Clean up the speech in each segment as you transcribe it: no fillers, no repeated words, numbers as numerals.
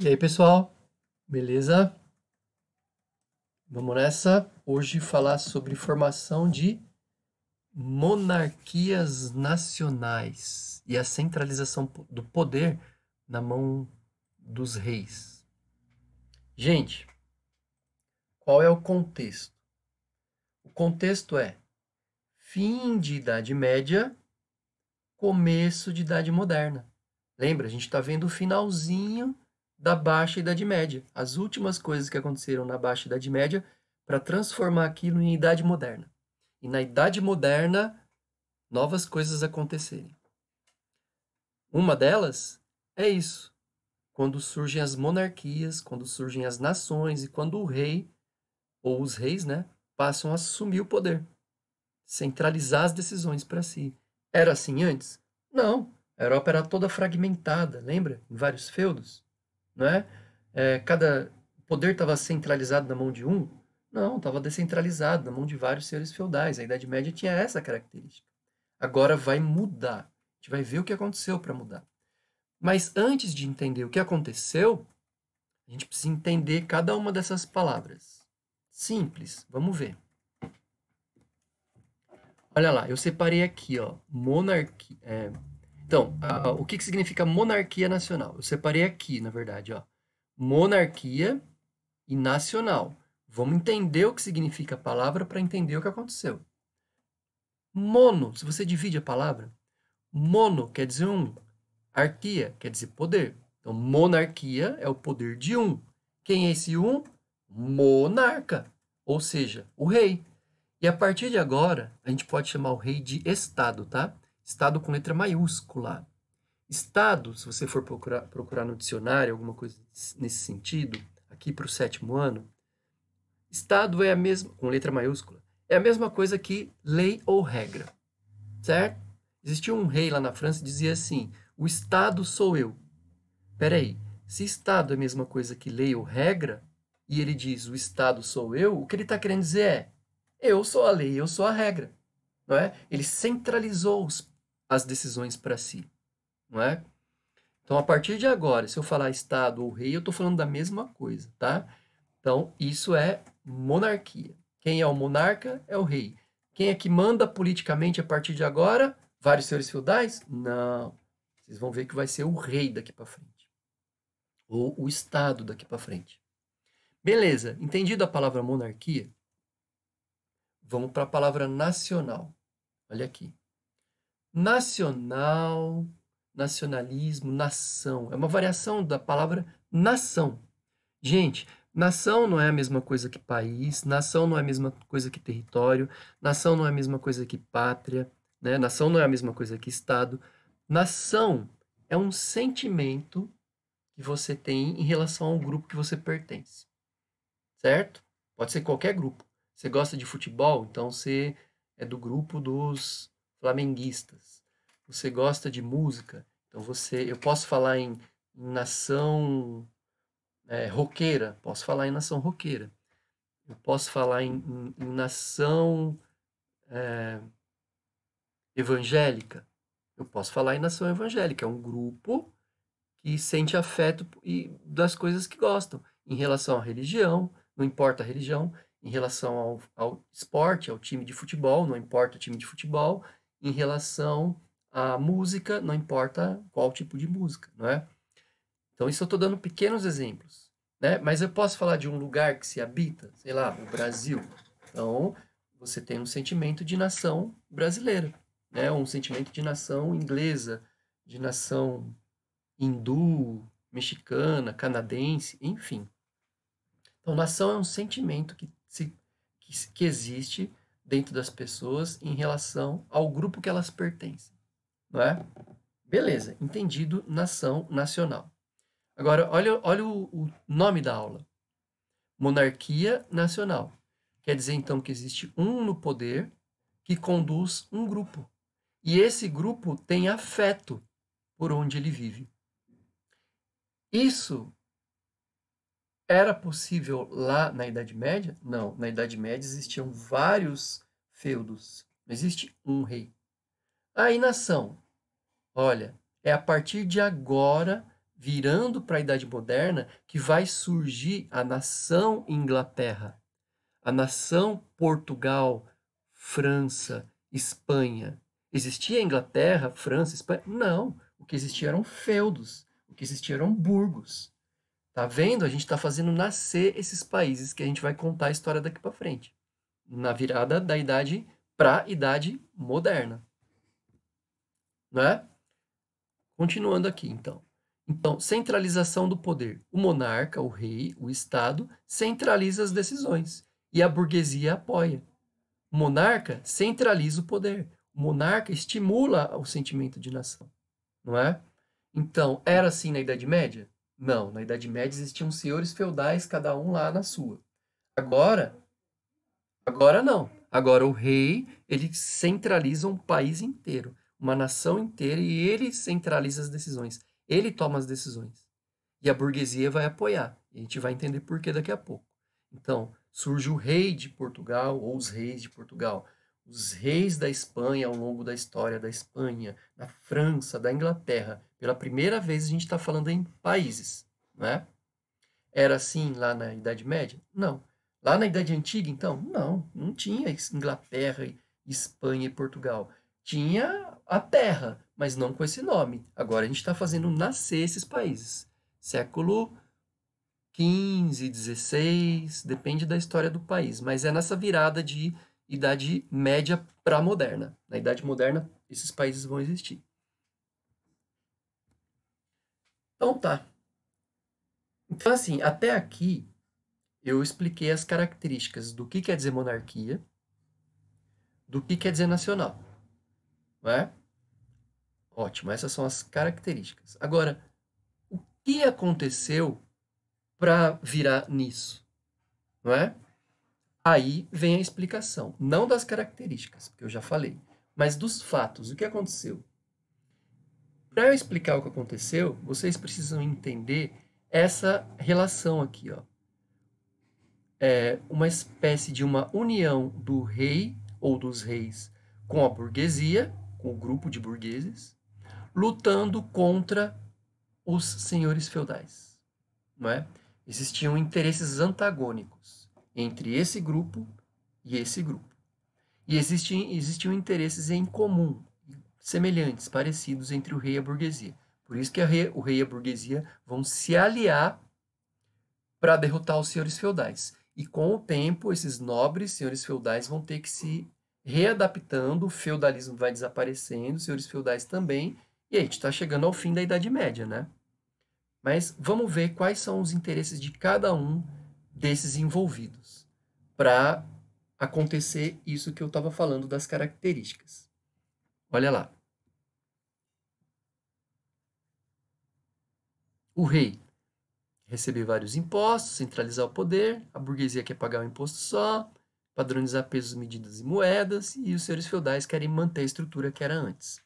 E aí, pessoal? Beleza? Vamos nessa. Hoje falar sobre formação de monarquias nacionais e a centralização do poder na mão dos reis. Gente, qual é o contexto? O contexto é fim de Idade Média, começo de Idade Moderna. Lembra? A gente está vendo o finalzinho da Baixa Idade Média, as últimas coisas que aconteceram na Baixa Idade Média para transformar aquilo em Idade Moderna. E na Idade Moderna, novas coisas acontecerem. Uma delas é isso, quando surgem as monarquias, quando surgem as nações e quando o rei, ou os reis, né, passam a assumir o poder, centralizar as decisões para si. Era assim antes? Não. A Europa era toda fragmentada, lembra? Em vários feudos, não é? Cada poder estava centralizado na mão de um? Não, estava descentralizado na mão de vários senhores feudais. A Idade Média tinha essa característica. Agora vai mudar. A gente vai ver o que aconteceu para mudar. Mas antes de entender o que aconteceu, a gente precisa entender cada uma dessas palavras. Simples, vamos ver. Olha lá, eu separei aqui, ó, monarquia. Então, o que significa monarquia nacional? Eu separei aqui, na verdade, ó, monarquia e nacional. Vamos entender o que significa a palavra para entender o que aconteceu. Mono, se você divide a palavra, mono quer dizer um, arquia quer dizer poder. Então, monarquia é o poder de um. Quem é esse um? Monarca, ou seja, o rei. E a partir de agora, a gente pode chamar o rei de Estado, tá? Estado com letra maiúscula. Estado, se você for procurar no dicionário, alguma coisa nesse sentido, aqui para o sétimo ano, Estado é a mesma, com letra maiúscula, é a mesma coisa que lei ou regra, certo? Existia um rei lá na França que dizia assim: o Estado sou eu. Peraí, se Estado é a mesma coisa que lei ou regra, e ele diz o Estado sou eu, o que ele está querendo dizer é: eu sou a lei, eu sou a regra, não é? Ele centralizou as decisões para si, não é? Então, a partir de agora, se eu falar Estado ou rei, eu estou falando da mesma coisa, tá? Então, isso é monarquia. Quem é o monarca é o rei. Quem é que manda politicamente a partir de agora? Vários senhores feudais? Não. Vocês vão ver que vai ser o rei daqui para frente. Ou o Estado daqui para frente. Beleza, entendido a palavra monarquia? Vamos para a palavra nacional. Olha aqui. Nacional, nacionalismo, nação. É uma variação da palavra nação. Gente, nação não é a mesma coisa que país, nação não é a mesma coisa que território, nação não é a mesma coisa que pátria, né? Nação não é a mesma coisa que Estado. Nação é um sentimento que você tem em relação ao grupo que você pertence, certo? Pode ser qualquer grupo. Você gosta de futebol, então você é do grupo dos flamenguistas. Você gosta de música, então eu posso falar em nação roqueira, posso falar em nação roqueira. Eu posso falar em nação evangélica. Eu posso falar em nação evangélica. É um grupo que sente afeto das coisas que gostam. Em relação à religião, não importa a religião. Em relação ao esporte, ao time de futebol, não importa o time de futebol. Em relação à música, não importa qual tipo de música, não é? Então, isso eu estou dando pequenos exemplos, né? Mas eu posso falar de um lugar que se habita, sei lá, o Brasil. Então, você tem um sentimento de nação brasileira, né? Um sentimento de nação inglesa, de nação hindu, mexicana, canadense, enfim. Então, nação é um sentimento que existe dentro das pessoas em relação ao grupo que elas pertencem, não é? Beleza, entendido nação nacional. Agora, olha o nome da aula. Monarquia nacional. Quer dizer, então, que existe um no poder que conduz um grupo. E esse grupo tem afeto por onde ele vive. Isso era possível lá na Idade Média? Não. Na Idade Média existiam vários feudos. Não existe um rei. Aí, nação. Olha, é a partir de agora, virando para a Idade Moderna, que vai surgir a nação Inglaterra, a nação Portugal, França, Espanha. Existia Inglaterra, França, Espanha? Não. O que existia eram feudos, o que existia eram burgos. Tá vendo? A gente está fazendo nascer esses países que a gente vai contar a história daqui para frente, na virada da idade para a idade moderna, né? Continuando aqui, então. Então, centralização do poder. O monarca, o rei, o Estado, centraliza as decisões e a burguesia apoia. O monarca centraliza o poder. O monarca estimula o sentimento de nação, não é? Então, era assim na Idade Média? Não, na Idade Média existiam senhores feudais, cada um lá na sua. Agora, agora não. Agora o rei, ele centraliza um país inteiro, uma nação inteira, e ele centraliza as decisões. Ele toma as decisões. E a burguesia vai apoiar. E a gente vai entender por que daqui a pouco. Então, surge o rei de Portugal, ou os reis de Portugal. Os reis da Espanha ao longo da história da Espanha, da França, da Inglaterra. Pela primeira vez a gente está falando em países, né? Era assim lá na Idade Média? Não. Lá na Idade Antiga, então? Não, não tinha Inglaterra, Espanha e Portugal. Tinha a terra, mas não com esse nome. Agora a gente está fazendo nascer esses países. Século XV, XVI, depende da história do país, mas é nessa virada de Idade Média para moderna. Na Idade Moderna, esses países vão existir. Então tá. Então, assim, até aqui eu expliquei as características do que quer dizer monarquia, do que quer dizer nacional, não é? Ótimo, essas são as características. Agora, o que aconteceu para virar nisso, não é? Aí vem a explicação, não das características, porque eu já falei, mas dos fatos, o que aconteceu. Para eu explicar o que aconteceu, vocês precisam entender essa relação aqui, ó. É uma espécie de uma união do rei ou dos reis com a burguesia, com o grupo de burgueses, lutando contra os senhores feudais, não é? Existiam interesses antagônicos entre esse grupo e esse grupo. E existiam interesses em comum, semelhantes, parecidos entre o rei e a burguesia. Por isso que o rei e a burguesia vão se aliar para derrotar os senhores feudais. E com o tempo, esses nobres senhores feudais vão ter que se readaptando, o feudalismo vai desaparecendo, os senhores feudais também, e a gente está chegando ao fim da Idade Média, né? Mas vamos ver quais são os interesses de cada um desses envolvidos para acontecer isso que eu estava falando das características. Olha lá. O rei receber vários impostos, centralizar o poder, a burguesia quer pagar um imposto só, padronizar pesos, medidas e moedas, e os senhores feudais querem manter a estrutura que era antes.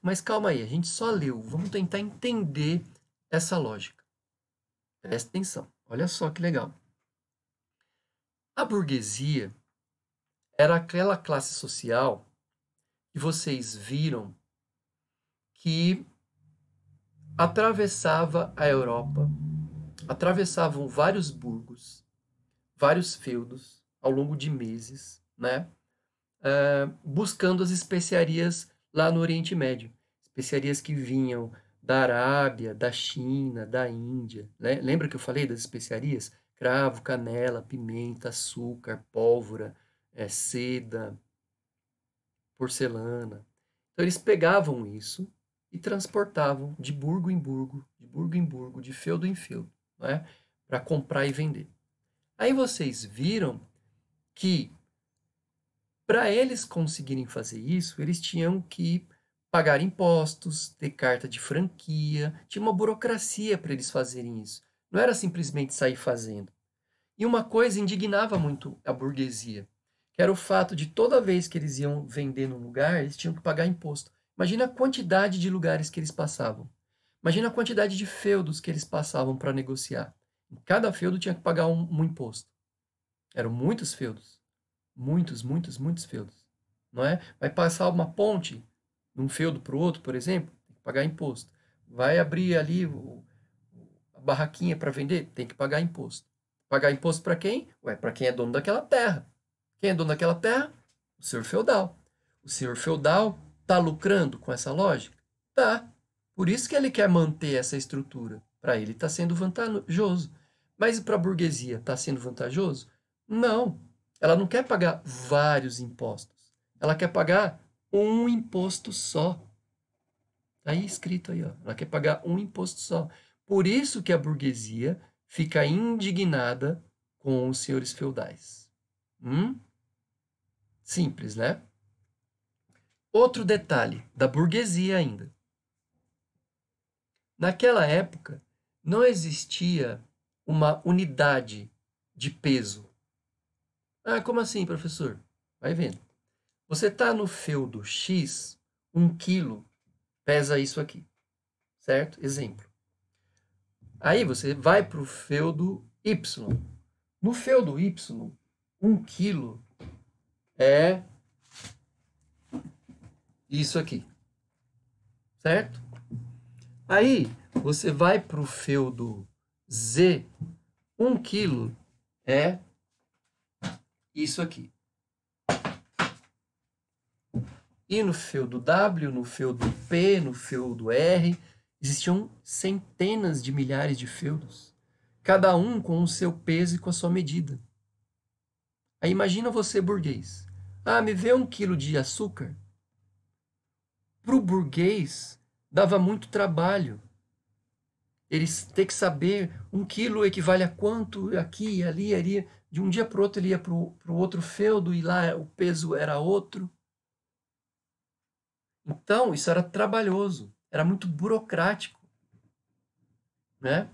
Mas calma aí, a gente só leu, vamos tentar entender essa lógica. Presta atenção, olha só que legal. A burguesia era aquela classe social que vocês viram que atravessava a Europa, atravessavam vários burgos, vários feudos ao longo de meses, né? Buscando as especiarias lá no Oriente Médio. Especiarias que vinham da Arábia, da China, da Índia. Né? Lembra que eu falei das especiarias? Cravo, canela, pimenta, açúcar, pólvora, seda, porcelana. Então eles pegavam isso e transportavam de burgo em burgo, de burgo em burgo, de feudo em feudo, né? Para comprar e vender. Aí vocês viram que para eles conseguirem fazer isso, eles tinham que pagar impostos, ter carta de franquia, tinha uma burocracia para eles fazerem isso. Não era simplesmente sair fazendo. E uma coisa indignava muito a burguesia, que era o fato de toda vez que eles iam vender num lugar, eles tinham que pagar imposto. Imagina a quantidade de lugares que eles passavam. Imagina a quantidade de feudos que eles passavam para negociar. Em cada feudo tinha que pagar um imposto. Eram muitos feudos. Muitos, muitos, muitos feudos. Não é? Vai passar uma ponte de um feudo para o outro, por exemplo, tem que pagar imposto. Vai abrir ali a barraquinha para vender? Tem que pagar imposto. Pagar imposto para quem? Ué, para quem é dono daquela terra. Quem é dono daquela terra? O senhor feudal. O senhor feudal está lucrando com essa lógica? Tá. Por isso que ele quer manter essa estrutura. Para ele está sendo vantajoso. Mas para a burguesia está sendo vantajoso? Não. Ela não quer pagar vários impostos. Ela quer pagar um imposto só. Tá aí escrito aí, ó. Ela quer pagar um imposto só. Por isso que a burguesia fica indignada com os senhores feudais. Simples, né? Outro detalhe da burguesia ainda. Naquela época, não existia uma unidade de peso. Ah, como assim, professor? Vai vendo. Você está no feudo X, 1 quilo pesa isso aqui, certo? Exemplo. Aí você vai para o feudo Y. No feudo Y, 1 quilo é isso aqui, certo? Aí você vai para o feudo Z, 1 quilo é isso aqui. E no feudo W, no feudo P, no feudo R, existiam centenas de milhares de feudos, cada um com o seu peso e com a sua medida. Aí imagina você, burguês. Ah, me vê 1 quilo de açúcar. Para o burguês, dava muito trabalho. Eles têm que saber 1 quilo equivale a quanto aqui, ali, ali. De um dia para o outro ele ia para o outro feudo e lá o peso era outro. Então, isso era trabalhoso, era muito burocrático, né?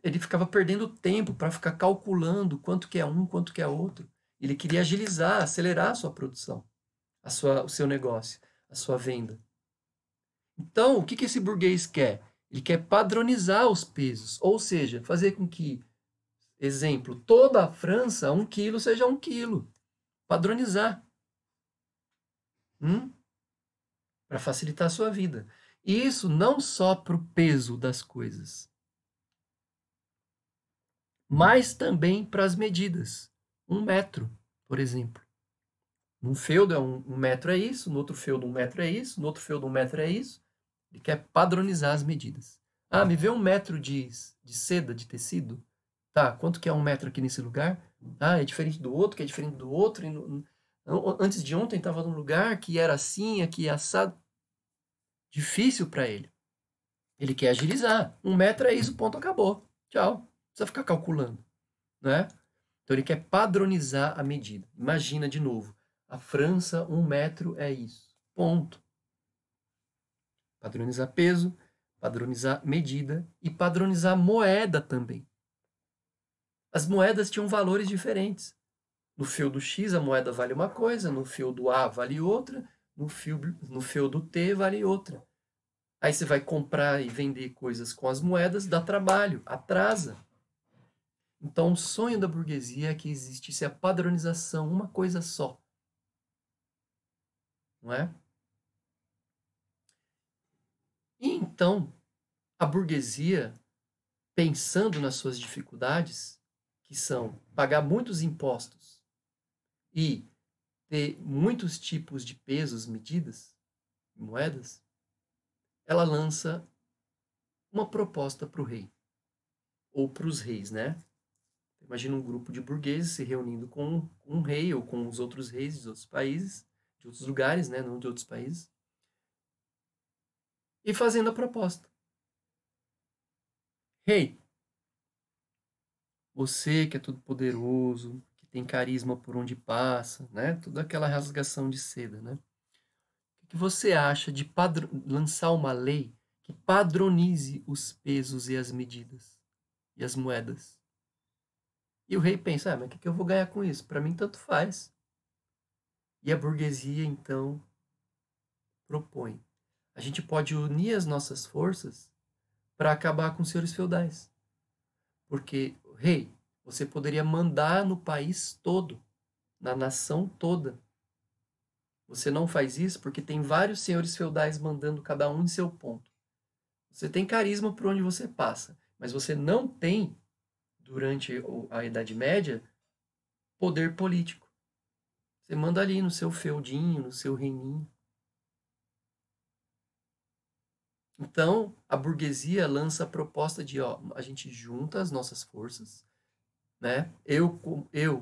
Ele ficava perdendo tempo para ficar calculando quanto que é um, quanto que é outro. Ele queria agilizar, acelerar a sua produção, o seu negócio, a sua venda. Então, o que esse burguês quer? Ele quer padronizar os pesos, ou seja, fazer com que, exemplo, toda a França, 1 quilo seja 1 quilo. Padronizar. Para facilitar a sua vida. E isso não só para o peso das coisas, mas também para as medidas. 1 metro, por exemplo. Num feudo, 1 metro é isso, no outro feudo 1 metro é isso, no outro feudo 1 metro é isso. Ele quer padronizar as medidas. Ah, me vê 1 metro de seda, de tecido. Tá, quanto que é 1 metro aqui nesse lugar? Ah, é diferente do outro, que é diferente do outro. Antes de ontem estava num lugar que era assim, aqui assado. Difícil para ele. Ele quer agilizar. 1 metro é isso, ponto, acabou. Tchau. Não precisa ficar calculando, né? Então ele quer padronizar a medida. Imagina de novo. A França, 1 metro é isso. Ponto. Padronizar peso, padronizar medida e padronizar moeda também. As moedas tinham valores diferentes. No feudo X a moeda vale uma coisa, no feudo A vale outra, no feudo T vale outra. Aí você vai comprar e vender coisas com as moedas, dá trabalho, atrasa. Então o sonho da burguesia é que existisse a padronização, uma coisa só. Não é? E então a burguesia, pensando nas suas dificuldades, que são pagar muitos impostos e ter muitos tipos de pesos, medidas, moedas, ela lança uma proposta para o rei, ou para os reis, né? Imagina um grupo de burgueses se reunindo com um rei ou com os outros reis de outros países, de outros lugares, né? Não de outros países, e fazendo a proposta. Rei, você que é todo poderoso, que tem carisma por onde passa, né? Toda aquela rasgação de seda, né? O que você acha de lançar uma lei que padronize os pesos e as medidas e as moedas? E o rei pensa, mas o que eu vou ganhar com isso? Para mim, tanto faz. E a burguesia, então, propõe. A gente pode unir as nossas forças para acabar com os senhores feudais. Porque, rei, você poderia mandar no país todo, na nação toda. Você não faz isso porque tem vários senhores feudais mandando cada um em seu ponto. Você tem carisma por onde você passa, mas você não tem, durante a Idade Média, poder político. Você manda ali no seu feudinho, no seu reininho. Então, a burguesia lança a proposta de, ó, a gente junta as nossas forças, né? Eu,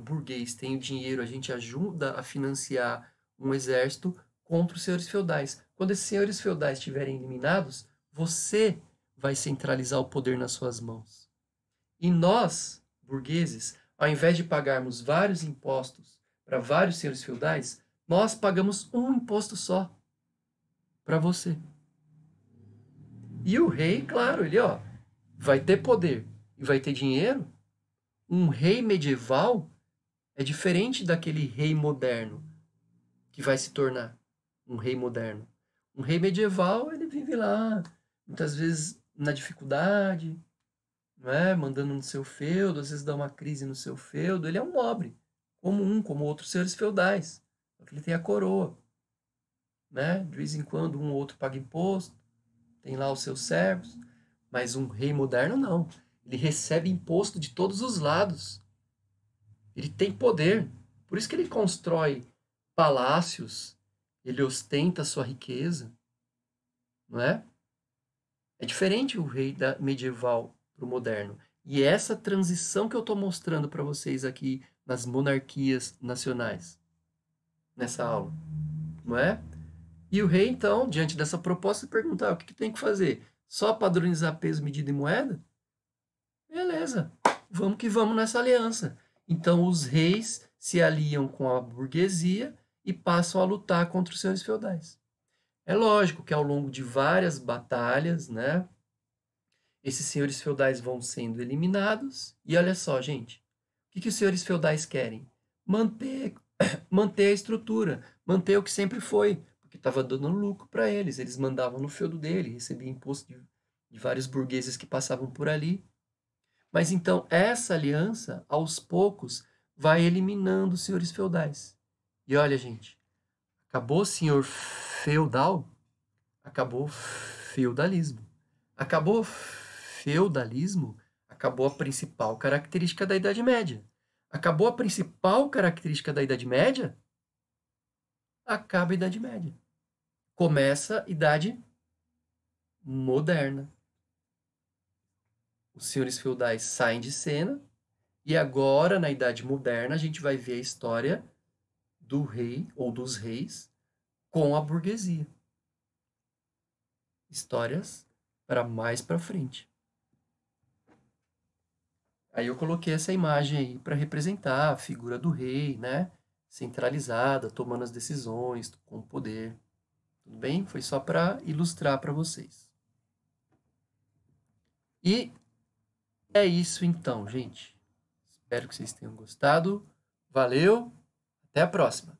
burguês, tenho dinheiro, a gente ajuda a financiar um exército contra os senhores feudais. Quando esses senhores feudais estiverem eliminados, você vai centralizar o poder nas suas mãos. E nós, burgueses, ao invés de pagarmos vários impostos para vários senhores feudais, nós pagamos um imposto só para você. E o rei, claro, ele ó, vai ter poder e vai ter dinheiro. Um rei medieval é diferente daquele rei moderno que vai se tornar um rei moderno. Um rei medieval, ele vive lá, muitas vezes na dificuldade, não é? Mandando no seu feudo, às vezes dá uma crise no seu feudo. Ele é um nobre, como outros senhores feudais. Ele tem a coroa, né? De vez em quando um ou outro paga imposto, tem lá os seus servos. Mas um rei moderno não. Ele recebe imposto de todos os lados. Ele tem poder. Por isso que ele constrói palácios, ele ostenta a sua riqueza, não é? É diferente o rei medieval para o moderno. E é essa transição que eu estou mostrando para vocês aqui nas monarquias nacionais, nessa aula, não é? E o rei, então, diante dessa proposta, perguntar o que tem que fazer? Só padronizar peso, medida e moeda? Beleza, vamos que vamos nessa aliança. Então, os reis se aliam com a burguesia e passam a lutar contra os senhores feudais. É lógico que ao longo de várias batalhas, né, esses senhores feudais vão sendo eliminados. E olha só, gente, o que os senhores feudais querem? Manter, manter a estrutura, manter o que sempre foi, porque estava dando lucro para eles. Eles mandavam no feudo dele, recebiam imposto de vários burgueses que passavam por ali. Mas então essa aliança, aos poucos, vai eliminando os senhores feudais. E olha, gente, acabou o senhor feudal, acabou o feudalismo. Acabou o feudalismo, acabou a principal característica da Idade Média. Acabou a principal característica da Idade Média, acaba a Idade Média. Começa a Idade Moderna. Os senhores feudais saem de cena e agora, na Idade Moderna, a gente vai ver a história do rei ou dos reis com a burguesia. Histórias para mais para frente. Aí eu coloquei essa imagem aí para representar a figura do rei, né? Centralizada, tomando as decisões, com o poder. Tudo bem? Foi só para ilustrar para vocês. E é isso então, gente. Espero que vocês tenham gostado. Valeu, até a próxima.